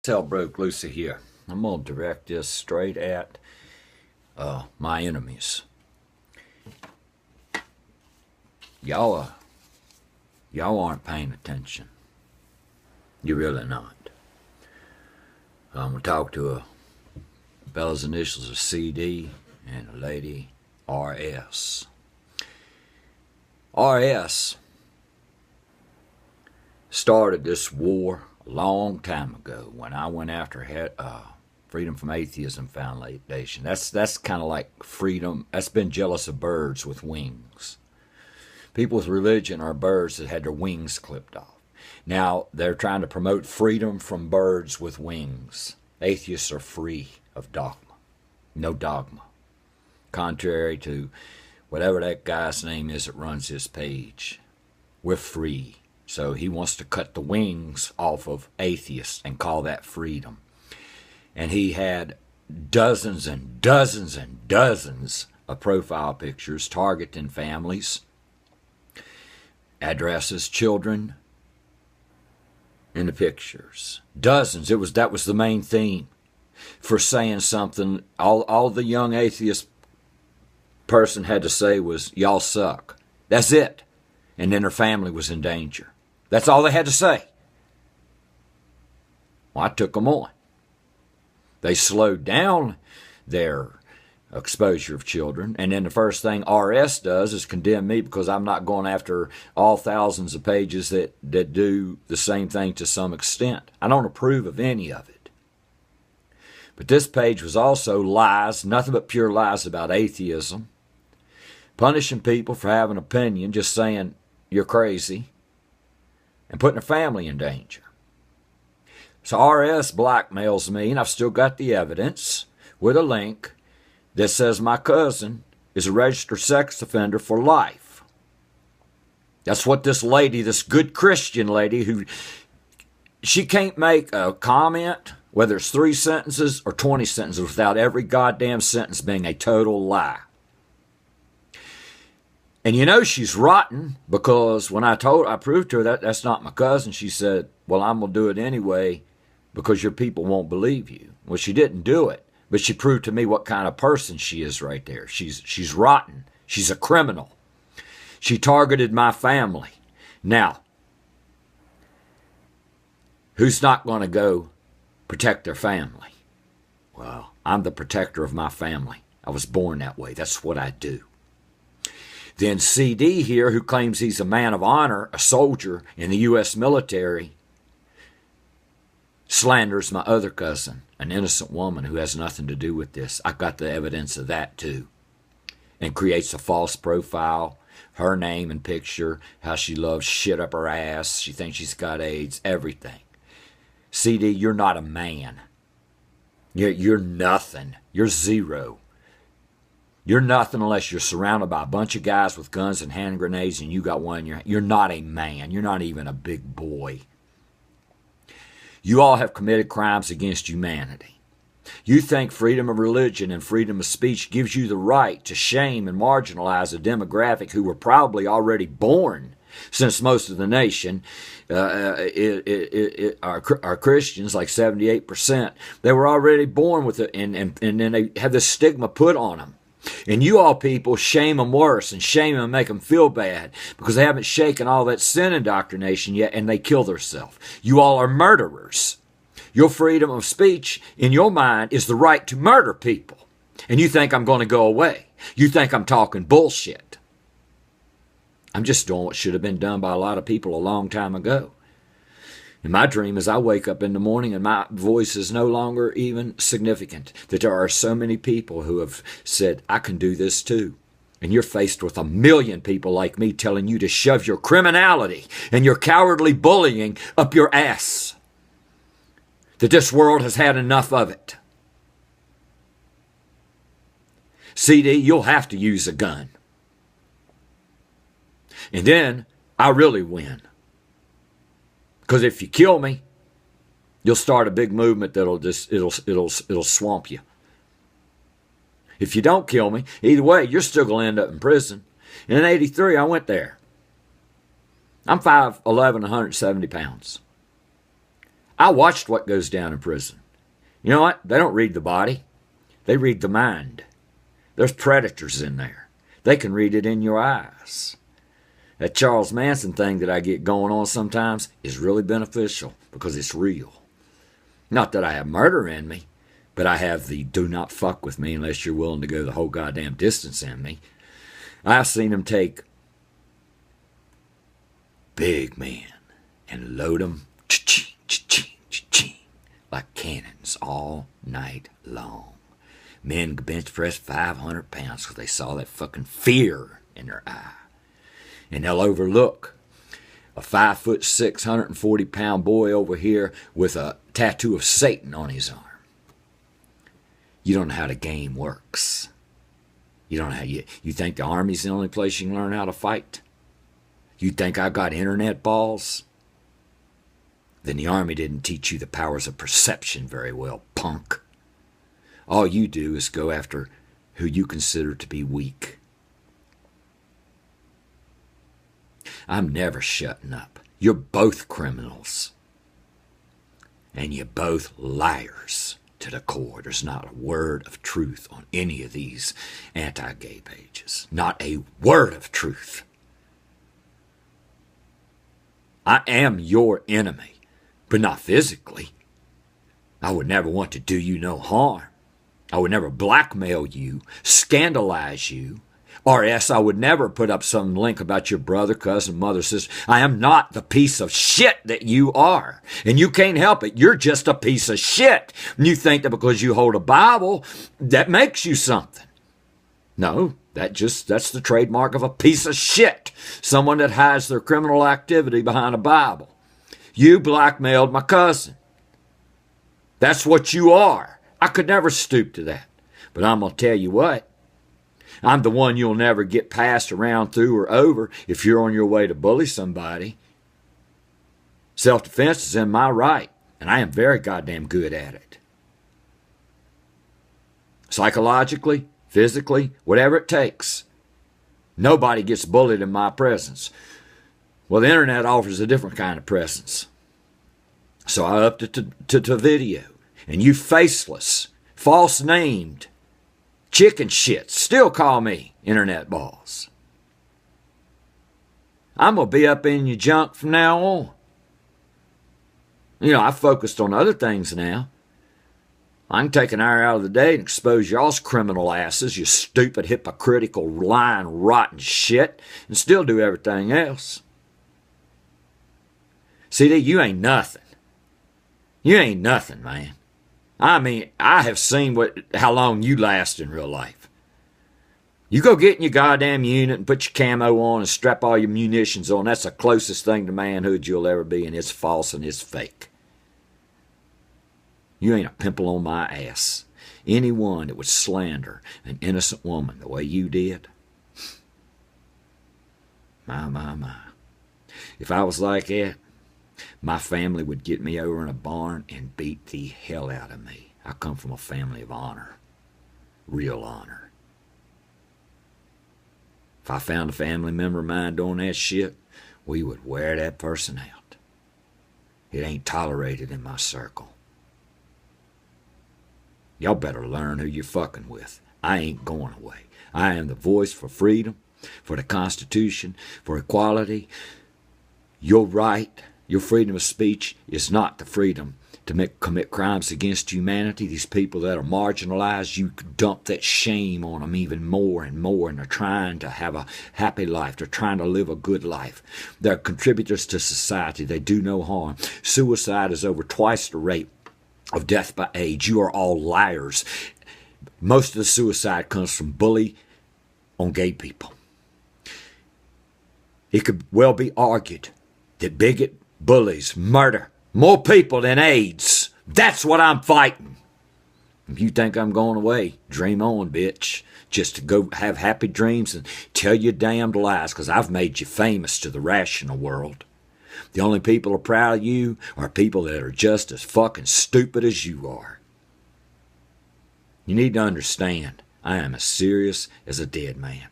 Tell broke Lucy here. I'm gonna direct this straight at my enemies. Y'all aren't paying attention. You're really not. I'm gonna talk to a fella's initials are CD and a lady RS. RS started this war a long time ago when I went after Freedom from Atheism Foundation. That's kind of like freedom. That's been jealous of birds with wings. People with religion are birds that had their wings clipped off. Now they're trying to promote freedom from birds with wings. Atheists are free of dogma. No dogma. Contrary to whatever that guy's name is that runs his page. We're free. So he wants to cut the wings off of atheists and call that freedom. And he had dozens and dozens and dozens of profile pictures targeting families, addresses, children in the pictures. Dozens. That was the main theme for saying something. All the young atheist person had to say was, y'all suck. That's it. And then her family was in danger. That's all they had to say. Well, I took them on. They slowed down their exposure of children, and then the first thing RS does is condemn me because I'm not going after all thousands of pages that do the same thing to some extent. I don't approve of any of it. But this page was also lies, nothing but pure lies about atheism, punishing people for having an opinion, just saying you're crazy, and putting their family in danger. So RS blackmails me, and I've still got the evidence with a link that says my cousin is a registered sex offender for life. That's what this lady, this good Christian lady, she can't make a comment, whether it's 3 sentences or 20 sentences, without every goddamn sentence being a total lie. And you know she's rotten because when I proved to her that's not my cousin, she said, well, I'm going to do it anyway because your people won't believe you. Well, she didn't do it, but she proved to me what kind of person she is right there. She's rotten. She's a criminal. She targeted my family. Now, who's not going to go protect their family? Well, I'm the protector of my family. I was born that way. That's what I do. Then CD here, who claims he's a man of honor, a soldier in the U.S. military, slanders my other cousin, an innocent woman who has nothing to do with this. I got the evidence of that too. And creates a false profile, her name and picture, how she loves shit up her ass, she thinks she's got AIDS, everything. CD, you're not a man. You're nothing. You're zero. You're nothing unless you're surrounded by a bunch of guys with guns and hand grenades and you got one in your hand. You're not a man. You're not even a big boy. You all have committed crimes against humanity. You think freedom of religion and freedom of speech gives you the right to shame and marginalize a demographic who were probably already born, since most of the nation are Christians, like 78%. They were already born with it, and then they have this stigma put on them. And you all people shame them worse and shame them and make them feel bad because they haven't shaken all that sin indoctrination yet and they kill themselves. You all are murderers. Your freedom of speech in your mind is the right to murder people. And you think I'm going to go away. You think I'm talking bullshit. I'm just doing what should have been done by a lot of people a long time ago. And my dream is I wake up in the morning and my voice is no longer even significant. That there are so many people who have said, I can do this too. And you're faced with 1 million people like me telling you to shove your criminality and your cowardly bullying up your ass. That this world has had enough of it. CD, you'll have to use a gun. And then I really win. Because if you kill me, you'll start a big movement it'll swamp you. If you don't kill me, either way, you're still going to end up in prison. And in '83, I went there. I'm 5'11", 170 pounds. I watched what goes down in prison. You know what? They don't read the body. They read the mind. There's predators in there. They can read it in your eyes. That Charles Manson thing that I get going on sometimes is really beneficial because it's real. Not that I have murder in me, but I have the do not fuck with me unless you're willing to go the whole goddamn distance in me. I've seen them take big men and load them like cannons all night long. Men bench press 500 pounds because they saw that fucking fear in their eye. And they'll overlook a 5'6", 140-pound boy over here with a tattoo of Satan on his arm. You don't know how the game works. You don't know how you think the Army's the only place you can learn how to fight? You think I got internet balls? Then the Army didn't teach you the powers of perception very well, punk. All you do is go after who you consider to be weak. I'm never shutting up. You're both criminals. And you're both liars to the core. There's not a word of truth on any of these anti-gay pages. Not a word of truth. I am your enemy, but not physically. I would never want to do you no harm. I would never blackmail you, scandalize you, or else I would never put up some link about your brother, cousin, mother, sister. I am not the piece of shit that you are. And you can't help it. You're just a piece of shit. And you think that because you hold a Bible, that makes you something. No, that's the trademark of a piece of shit. Someone that hides their criminal activity behind a Bible. You blackmailed my cousin. That's what you are. I could never stoop to that. But I'm going to tell you what. I'm the one you'll never get passed around, through, or over if you're on your way to bully somebody. Self-defense is in my right, and I am very goddamn good at it. Psychologically, physically, whatever it takes. Nobody gets bullied in my presence. Well, the internet offers a different kind of presence. So I upped it to video. And you faceless, false-named, chicken shits still call me internet balls. I'm going to be up in your junk from now on. You know, I focused on other things now. I can take an hour out of the day and expose y'all's criminal asses, you stupid, hypocritical, lying, rotten shit, and still do everything else. See, you ain't nothing. You ain't nothing, man. I mean, I have seen how long you last in real life. You go get in your goddamn unit and put your camo on and strap all your munitions on. That's the closest thing to manhood you'll ever be, and it's false and it's fake. You ain't a pimple on my ass. Anyone that would slander an innocent woman the way you did, my. If I was like that, my family would get me over in a barn and beat the hell out of me. I come from a family of honor. Real honor. If I found a family member of mine doing that shit, we would wear that person out. It ain't tolerated in my circle. Y'all better learn who you're fucking with. I ain't going away. I am the voice for freedom, for the Constitution, for equality. Your right, your freedom of speech is not the freedom to commit crimes against humanity. These people that are marginalized, you dump that shame on them even more and more, and they're trying to have a happy life. They're trying to live a good life. They're contributors to society. They do no harm. Suicide is over twice the rate of death by AIDS. You are all liars. Most of the suicide comes from bully on gay people. It could well be argued that bigot bullies murder more people than AIDS. That's what I'm fighting. If you think I'm going away, dream on, bitch. Just to go have happy dreams and tell your damned lies, because I've made you famous to the rational world. The only people who are proud of you are people that are just as fucking stupid as you are. You need to understand, I am as serious as a dead man.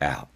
Out.